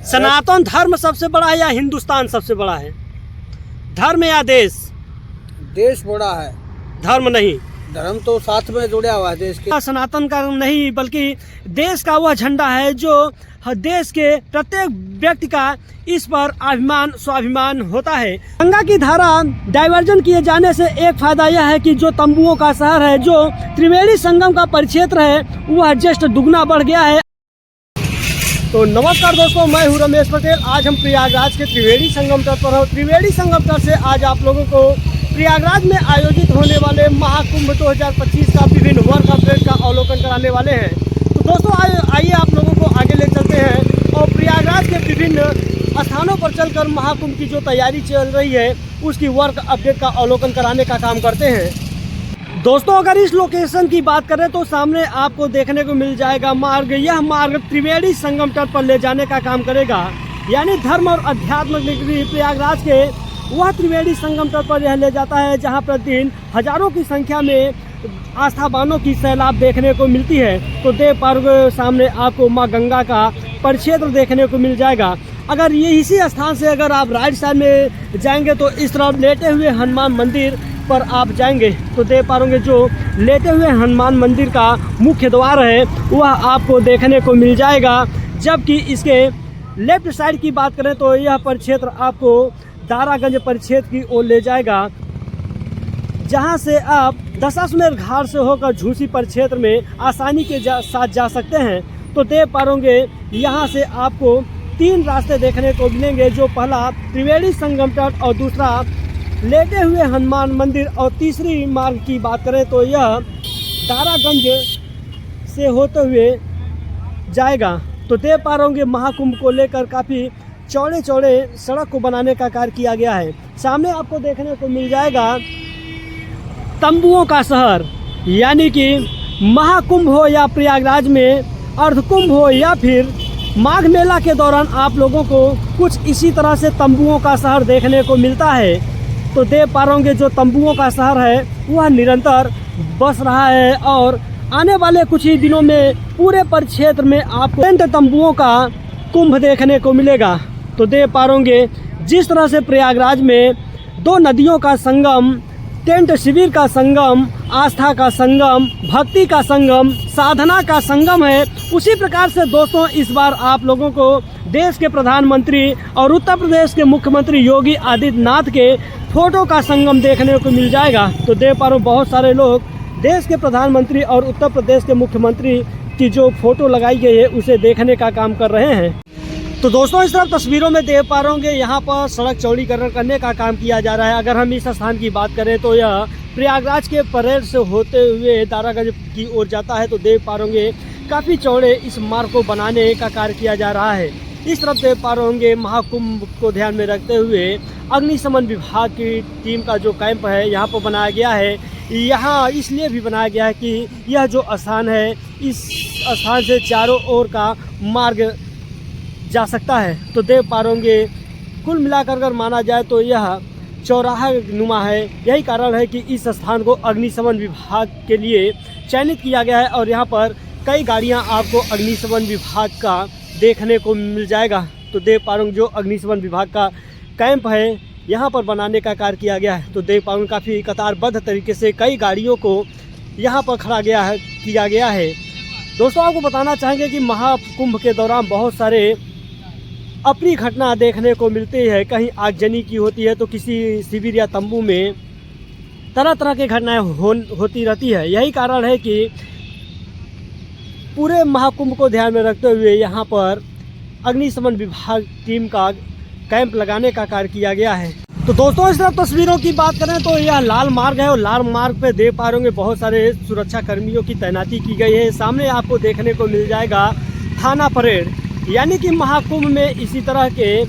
सनातन धर्म सबसे बड़ा है या हिंदुस्तान सबसे बड़ा है? धर्म या देश? देश बड़ा है, धर्म नहीं। धर्म तो साथ में जुड़ा हुआ है देश के। सनातन का नहीं बल्कि देश का वह झंडा है जो देश के प्रत्येक व्यक्ति का इस पर अभिमान स्वाभिमान होता है। गंगा की धारा डाइवर्जन किए जाने से एक फायदा यह है कि जो तंबुओं का शहर है, जो त्रिवेणी संगम का परिक्षेत्र है, वह जस्ट दुगना बढ़ गया है। तो नमस्कार दोस्तों, मैं हूं रमेश पटेल। आज हम प्रयागराज के त्रिवेणी संगम तट पर हैं। त्रिवेणी संगम तट से आज आप लोगों को प्रयागराज में आयोजित होने वाले महाकुंभ 2025 का विभिन्न वर्क अपडेट का अवलोकन कराने वाले हैं। तो दोस्तों आइए आप लोगों को आगे ले चलते हैं और प्रयागराज के विभिन्न स्थानों पर चलकर महाकुंभ की जो तैयारी चल रही है उसकी वर्क अपडेट का अवलोकन कराने का काम करते हैं। दोस्तों अगर इस लोकेशन की बात करें तो सामने आपको देखने को मिल जाएगा मार्ग। यह मार्ग त्रिवेणी संगम तट पर ले जाने का काम करेगा, यानी धर्म और अध्यात्म नगरी प्रयागराज के वह त्रिवेणी संगम तट पर यह ले जाता है जहां प्रतिदिन हजारों की संख्या में आस्थावानों की सैलाब देखने को मिलती है। तो देव पार्क सामने आपको मां गंगा का परिक्षेत्र देखने को मिल जाएगा। अगर ये इसी स्थान से अगर आप राइट साइड में जाएंगे तो इस तरफ लेटे हुए हनुमान मंदिर पर आप जाएंगे तो देख पाओगे जो लेटे हुए हनुमान मंदिर का मुख्य द्वार है वह आपको देखने को मिल जाएगा। जबकि इसके लेफ्ट साइड की बात करें तो यह परिक्षेत्र आपको दारागंज परिक्षेत्र की ओर ले जाएगा, जहां से आप दशाश्वमेध घाट से होकर झूसी परिक्षेत्र में आसानी के साथ जा सकते हैं। तो देख पाओगे यहां से आपको तीन रास्ते देखने को मिलेंगे, जो पहला त्रिवेणी संगम तट और दूसरा लेटे हुए हनुमान मंदिर और तीसरी मार्ग की बात करें तो यह दारागंज से होते हुए जाएगा। तो देख पा रहे महाकुंभ को लेकर काफ़ी चौड़े चौड़े सड़क को बनाने का कार्य किया गया है। सामने आपको देखने को मिल जाएगा तंबुओं का शहर, यानी कि महाकुंभ हो या प्रयागराज में अर्धकुंभ हो या फिर माघ मेला के दौरान आप लोगों को कुछ इसी तरह से तंबुओं का शहर देखने को मिलता है। तो देख पा रहे जो तंबुओं का शहर है वह निरंतर बस रहा है और आने वाले कुछ ही दिनों में पूरे परिक्षेत्र में आपको टेंट तंबुओं का कुंभ देखने को मिलेगा। तो देख पा रहे जिस तरह से प्रयागराज में दो नदियों का संगम, टेंट शिविर का संगम, आस्था का संगम, भक्ति का संगम, साधना का संगम है, उसी प्रकार से दोस्तों इस बार आप लोगों को देश के प्रधानमंत्री और उत्तर प्रदेश के मुख्यमंत्री योगी आदित्यनाथ के फोटो का संगम देखने को मिल जाएगा। तो देख पा रहे बहुत सारे लोग देश के प्रधानमंत्री और उत्तर प्रदेश के मुख्यमंत्री की जो फोटो लगाई गई है उसे देखने का काम कर रहे हैं। तो दोस्तों इस तरफ तस्वीरों में देख पा रहे यहाँ पर सड़क चौड़ीकरण करने का काम किया जा रहा है। अगर हम इस स्थान की बात करें तो यह प्रयागराज के परेड से होते हुए दारागंज की ओर जाता है। तो देख पा रहे काफ़ी चौड़े इस मार्ग को बनाने का कार्य किया जा रहा है। इस तरफ देख पा रहे महाकुंभ को ध्यान में रखते हुए अग्निशमन विभाग की टीम का जो कैंप है यहाँ पर बनाया गया है। यहाँ इसलिए भी बनाया गया है कि यह जो स्थान है इस स्थान से चारों ओर का मार्ग जा सकता है। तो देख पा रहे कुल मिलाकर अगर माना जाए तो यह चौराहा नुमा है। यही कारण है कि इस स्थान को अग्निशमन विभाग के लिए चयनित किया गया है और यहाँ पर कई गाड़ियाँ आपको अग्निशमन विभाग का देखने को मिल जाएगा। तो देख पा रहे जो अग्निशमन विभाग का कैंप है यहाँ पर बनाने का कार्य किया गया है। तो देख पा रहे काफ़ी कतारबद्ध तरीके से कई गाड़ियों को यहाँ पर खड़ा किया गया है। दोस्तों आपको बताना चाहेंगे कि महाकुंभ के दौरान बहुत सारे अप्रिय घटना देखने को मिलती है। कहीं आगजनी की होती है तो किसी शिविर या तंबू में तरह तरह की घटनाएं होती रहती है। यही कारण है कि पूरे महाकुंभ को ध्यान में रखते हुए यहाँ पर अग्निशमन विभाग टीम का कैंप लगाने का कार्य किया गया है। तो दोस्तों इस तरफ तस्वीरों की बात करें तो यह लाल मार्ग है और लाल मार्ग पे देख पा रहे बहुत सारे सुरक्षा कर्मियों की तैनाती की गई है। सामने आपको देखने को मिल जाएगा थाना परेड, यानी कि महाकुंभ में इसी तरह के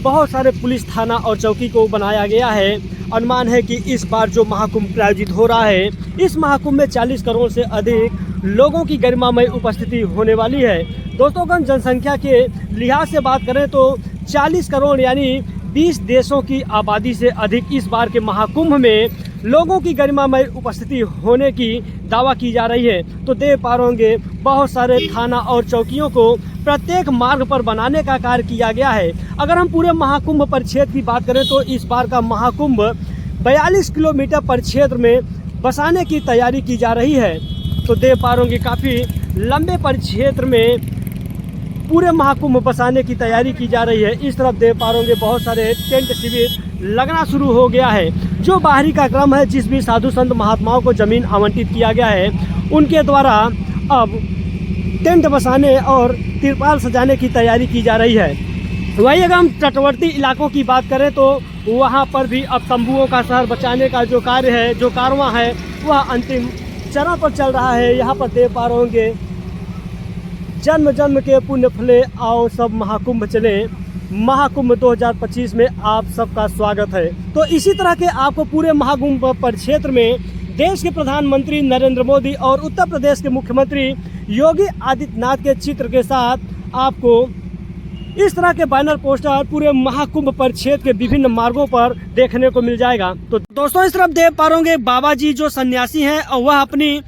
बहुत सारे पुलिस थाना और चौकी को बनाया गया है। अनुमान है कि इस बार जो महाकुंभ प्रायोजित हो रहा है इस महाकुंभ में 40 करोड़ से अधिक लोगों की गरिमामय उपस्थिति होने वाली है। दोस्तों अगर जनसंख्या के लिहाज से बात करें तो 40 करोड़ यानी 20 देशों की आबादी से अधिक इस बार के महाकुंभ में लोगों की गरिमामय उपस्थिति होने की दावा की जा रही है। तो देख पा रहे बहुत सारे थाना और चौकियों को प्रत्येक मार्ग पर बनाने का कार्य किया गया है। अगर हम पूरे महाकुंभ परिक्षेत्र की बात करें तो इस बार का महाकुंभ 42 किलोमीटर परिक्षेत्र में बसाने की तैयारी की जा रही है। तो देख पा रहे होंगे काफ़ी लंबे परिक्षेत्र में पूरे महाकुंभ बसाने की तैयारी की जा रही है। इस तरफ देख पा रहे होंगे बहुत सारे टेंट शिविर लगना शुरू हो गया है। जो बाहरी का क्रम है, जिस भी साधु संत महात्माओं को ज़मीन आवंटित किया गया है, उनके द्वारा अब टेंट बसाने और तिरपाल सजाने की तैयारी की जा रही है। वहीं अगर हम तटवर्ती इलाकों की बात करें तो वहाँ पर भी अब तंबुओं का शहर बचाने का जो कार्य है, जो कारवां है, वह अंतिम चरण पर चल रहा है। यहाँ पर देख पा रहे होंगे जन्म जन्म के पुण्य फले आओ सब महाकुंभ चले, महाकुंभ 2025 में आप सबका स्वागत है। तो इसी तरह के आपको पूरे महाकुंभ परिक्षेत्र में देश के प्रधानमंत्री नरेंद्र मोदी और उत्तर प्रदेश के मुख्यमंत्री योगी आदित्यनाथ के चित्र के साथ आपको इस तरह के बैनर पोस्टर पूरे महाकुंभ परिक्षेत्र के विभिन्न मार्गों पर देखने को मिल जाएगा। तो दोस्तों इस तरफ देख पा रहे बाबा जी जो सन्यासी हैं और वह अपनी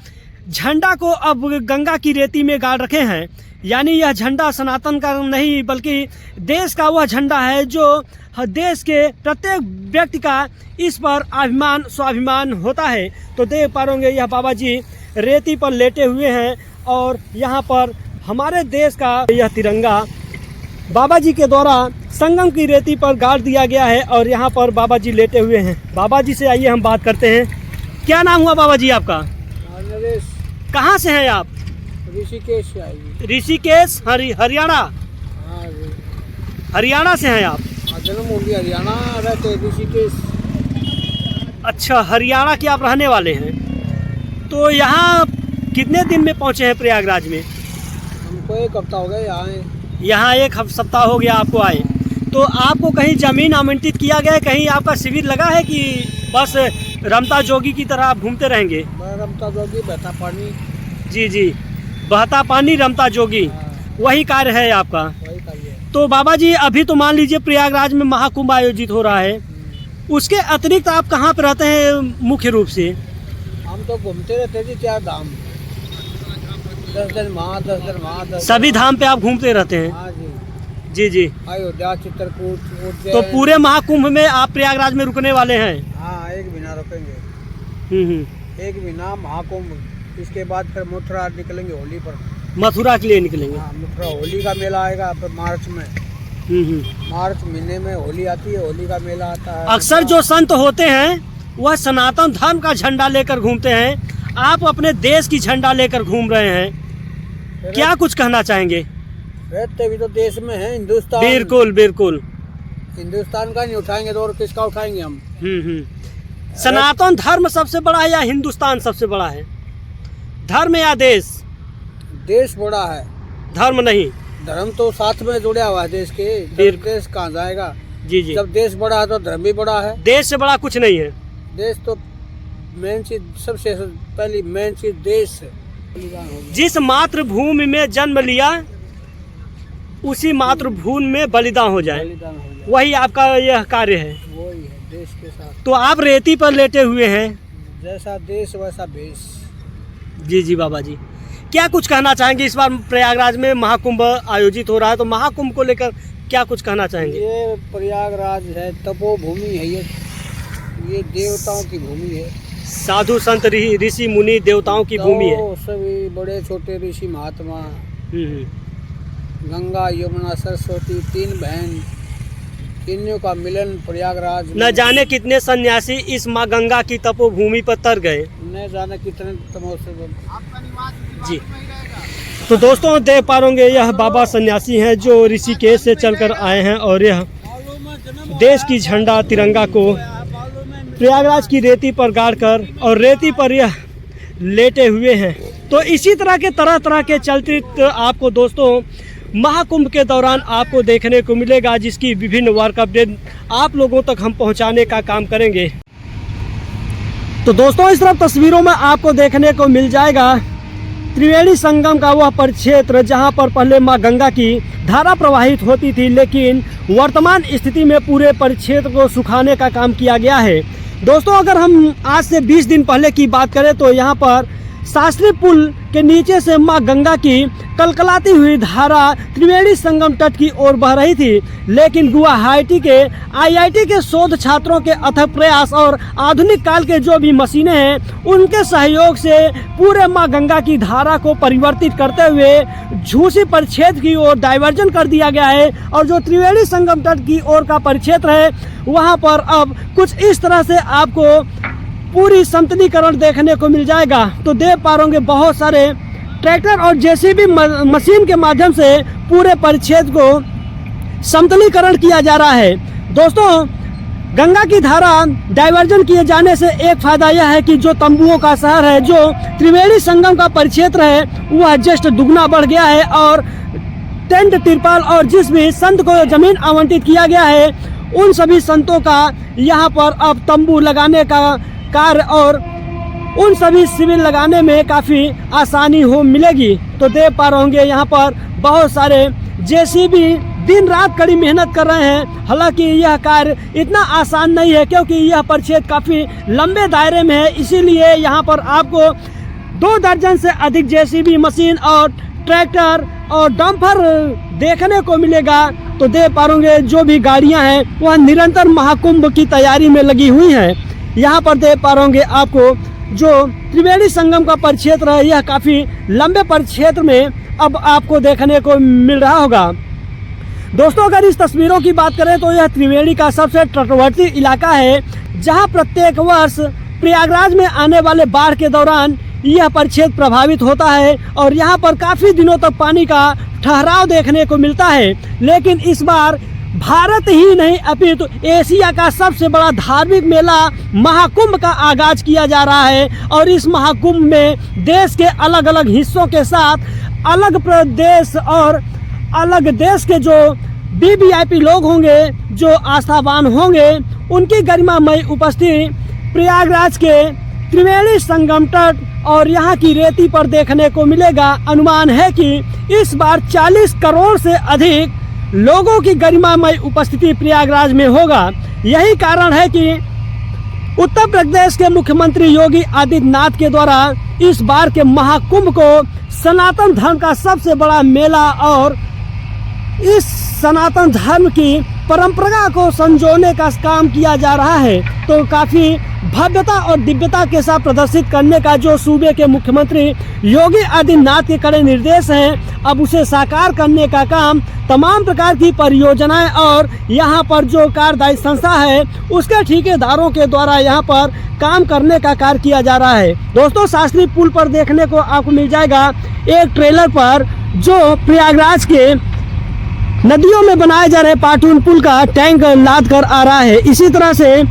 झंडा को अब गंगा की रेती में गाड़ रखे हैं। यानी यह झंडा सनातन का नहीं बल्कि देश का वह झंडा है जो देश के प्रत्येक व्यक्ति का इस पर अभिमान स्वाभिमान होता है। तो देख पा रहे यह बाबा जी रेती पर लेटे हुए हैं और यहाँ पर हमारे देश का यह तिरंगा बाबा जी के द्वारा संगम की रेती पर गाड़ दिया गया है और यहाँ पर बाबा जी लेटे हुए हैं। बाबा जी से आइए हम बात करते हैं। क्या नाम हुआ बाबा जी आपका? नरेश। कहाँ से हैं आप? ऋषिकेश से आई। ऋषिकेश हरियाणा? हाँ जी। हरियाणा से हैं आप? जन्म हो गया हरियाणा, रहते ऋषिकेश। अच्छा, हरियाणा के आप रहने वाले हैं। तो यहाँ कितने दिन में पहुँचे हैं प्रयागराज में? हमको 1 हफ्ता हो गया यहाँ 1 सप्ताह हो गया आपको आए। तो आपको कहीं ज़मीन आवंटित किया गया है, कहीं आपका शिविर लगा है कि बस रमता जोगी की तरह आप घूमते रहेंगे? रमता जोगी, बहता पानी। जी जी, बहता पानी, रमता जोगी, वही कार्य है आपका? वही कार्य है। तो बाबा जी अभी तो मान लीजिए प्रयागराज में महाकुंभ आयोजित हो रहा है, उसके अतिरिक्त आप कहाँ पर रहते हैं मुख्य रूप से? हम तो घूमते रहते जी 4 धाम, 10 दिन वहाँ 10 दिन वहाँ। सभी धाम पे आप घूमते रहते हैं? हाँ जी जी जी। अयोध्या, चित्रकूट। तो पूरे महाकुंभ में आप प्रयागराज में रुकने वाले हैं? हाँ, 1 महीना रुकेंगे। 1 महीना महाकुंभ, इसके बाद फिर मथुरा निकलेंगे होली पर। मथुरा के लिए निकलेंगे? हाँ, मथुरा होली का मेला आएगा फिर मार्च में। मार्च महीने में होली आती है, होली का मेला आता है। अक्सर जो संत होते हैं वह सनातन धर्म का झंडा लेकर घूमते हैं, आप अपने देश की झंडा लेकर घूम रहे हैं, क्या कुछ कहना चाहेंगे? रहते भी तो देश में है, हिंदुस्तान। बिल्कुल बिल्कुल। हिंदुस्तान का नहीं उठाएंगे तो और किसका उठाएंगे हम? सनातन धर्म सबसे बड़ा है या हिंदुस्तान सबसे बड़ा है? धर्म या देश? देश बड़ा है, धर्म नहीं। धर्म तो साथ में जुड़ा हुआ है देश के। देश कहाँ जाएगा? जी जी। जब देश बड़ा है तो धर्म भी बड़ा है। देश से बड़ा कुछ नहीं है। देश तो मेन चीज, सबसे पहली मेन चीज देश है। जिस मातृभूमि में जन्म लिया उसी मातृभूमि में बलिदान हो जाए, वही आपका यह कार्य है। वही है देश के साथ। तो आप रेती पर लेटे हुए हैं, जैसा देश वैसा भेष। जी जी बाबा जी, क्या कुछ कहना चाहेंगे? इस बार प्रयागराज में महाकुंभ आयोजित हो रहा है, तो महाकुंभ को लेकर क्या कुछ कहना चाहेंगे? ये प्रयागराज है, तपोभूमि है, ये देवताओं की भूमि है। साधु संत ऋषि मुनि देवताओं की भूमि है। सभी बड़े छोटे ऋषि महात्मा, गंगा यमुना सरस्वती 3 बहन, तीनों का मिलन प्रयागराज। न जाने कितने सन्यासी इस माँ गंगा की तपोभूमि पर तर गए, न जाने कितने तमोसे। जी। तो दोस्तों देख पा रहे यह बाबा सन्यासी हैं जो ऋषिकेश से चलकर आए हैं और यह देश की झंडा तिरंगा को प्रयागराज की रेती पर गाड़कर और रेती पर यह लेटे हुए हैं। तो इसी तरह के तरह तरह के चलचित्र आपको दोस्तों महाकुंभ के दौरान आपको देखने को मिलेगा, जिसकी विभिन्न वर्क अपडेट आप लोगों तक हम पहुंचाने का काम करेंगे। तो दोस्तों इस तरफ तस्वीरों में आपको देखने को मिल जाएगा त्रिवेणी संगम का वह परिक्षेत्र जहां पर पहले मां गंगा की धारा प्रवाहित होती थी, लेकिन वर्तमान स्थिति में पूरे परिक्षेत्र को सुखाने का काम किया गया है। दोस्तों अगर हम आज से 20 दिन पहले की बात करें तो यहाँ पर शास्त्री पुल के नीचे से मां गंगा की कलकलाती हुई धारा त्रिवेणी संगम तट की ओर बह रही थी, लेकिन गुवाहाटी के आईआईटी के शोध छात्रों के अथक प्रयास और आधुनिक काल के जो भी मशीनें हैं उनके सहयोग से पूरे मां गंगा की धारा को परिवर्तित करते हुए झूसी परिक्षेत्र की ओर डाइवर्जन कर दिया गया है। और जो त्रिवेणी संगम तट की ओर का परिक्षेत्र है वहां पर अब कुछ इस तरह से आपको पूरी समतलीकरण देखने को मिल जाएगा। तो देख पा रहे होंगे बहुत सारे ट्रैक्टर और जेसीबी मशीन के माध्यम से पूरे परिक्षेत्र को समतलीकरण किया जा रहा है। दोस्तों, गंगा की धारा डाइवर्जन किए जाने से एक फायदा यह है कि जो तंबुओं का शहर है, जो त्रिवेणी संगम का परिक्षेत्र है, वह जस्ट दुगना बढ़ गया है और टेंट, तिरपाल और जिस भी संत को जमीन आवंटित किया गया है उन सभी संतों का यहाँ पर अब तंबू लगाने का कार्य और उन सभी शिविर लगाने में काफ़ी आसानी हो मिलेगी। तो देख पा रहे होंगे यहाँ पर बहुत सारे जेसीबी दिन रात कड़ी मेहनत कर रहे हैं। हालांकि यह कार्य इतना आसान नहीं है क्योंकि यह परिक्षेत्र काफ़ी लंबे दायरे में है, इसीलिए यहाँ पर आपको 2 दर्जन से अधिक जेसीबी मशीन और ट्रैक्टर और डंपर देखने को मिलेगा। तो देख पा रहे होंगे जो भी गाड़ियाँ हैं वह निरंतर महाकुंभ की तैयारी में लगी हुई हैं। यहाँ पर देख पा रहे होंगे आपको जो त्रिवेणी संगम का परिक्षेत्र है यह काफ़ी लंबे परिक्षेत्र में अब आपको देखने को मिल रहा होगा। दोस्तों, अगर इस तस्वीरों की बात करें तो यह त्रिवेणी का सबसे तटवर्ती इलाका है जहां प्रत्येक वर्ष प्रयागराज में आने वाले बाढ़ के दौरान यह परिक्षेत्र प्रभावित होता है और यहां पर काफ़ी दिनों तक पानी का ठहराव देखने को मिलता है। लेकिन इस बार भारत ही नहीं अपितु एशिया का सबसे बड़ा धार्मिक मेला महाकुंभ का आगाज किया जा रहा है और इस महाकुंभ में देश के अलग अलग हिस्सों के साथ अलग प्रदेश और अलग देश के जो वीवीआईपी लोग होंगे, जो आस्थावान होंगे, उनकी गरिमामयी उपस्थिति प्रयागराज के त्रिवेणी संगम तट और यहाँ की रेती पर देखने को मिलेगा। अनुमान है कि इस बार 40 करोड़ से अधिक लोगों की गरिमामयी उपस्थिति प्रयागराज में होगा। यही कारण है कि उत्तर प्रदेश के मुख्यमंत्री योगी आदित्यनाथ के द्वारा इस बार के महाकुंभ को सनातन धर्म का सबसे बड़ा मेला और इस सनातन धर्म की परंपरा को संजोने का काम किया जा रहा है। तो काफ़ी भव्यता और दिव्यता के साथ प्रदर्शित करने का जो सूबे के मुख्यमंत्री योगी आदित्यनाथ के कड़े निर्देश हैं, अब उसे साकार करने का काम तमाम प्रकार की परियोजनाएं और यहाँ पर जो कार्यदायी संस्था है उसके ठेकेदारों के द्वारा यहाँ पर काम करने का कार्य किया जा रहा है। दोस्तों, शास्त्री पुल पर देखने को आपको मिल जाएगा एक ट्रेलर पर जो प्रयागराज के नदियों में बनाए जा रहे पाटून पुल का टैंक लाद कर आ रहा है। इसी तरह से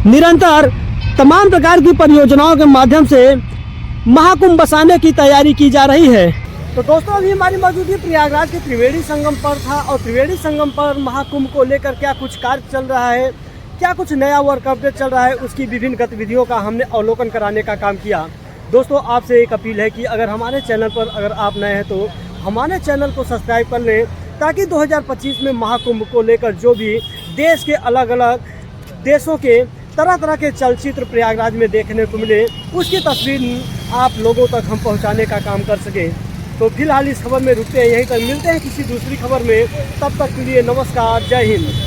निरंतर तमाम प्रकार की परियोजनाओं के माध्यम से महाकुंभ बसाने की तैयारी की जा रही है। तो दोस्तों, अभी हमारी मौजूदगी प्रयागराज के त्रिवेणी संगम पर था और त्रिवेणी संगम पर महाकुंभ को लेकर क्या कुछ कार्य चल रहा है, क्या कुछ नया वर्क अपडेट चल रहा है, उसकी विभिन्न गतिविधियों का हमने अवलोकन कराने का काम किया। दोस्तों, आपसे एक अपील है कि अगर हमारे चैनल पर अगर आप नए हैं तो हमारे चैनल को सब्सक्राइब कर लें ताकि 2025 में महाकुंभ को लेकर जो भी देश के अलग अलग देशों के तरह तरह के चलचित्र प्रयागराज में देखने को मिले, उसकी तस्वीर आप लोगों तक हम पहुंचाने का काम कर सकें। तो फिलहाल इस खबर में रुकते हैं, यहीं तक मिलते हैं किसी दूसरी खबर में। तब तक के लिए नमस्कार, जय हिंद।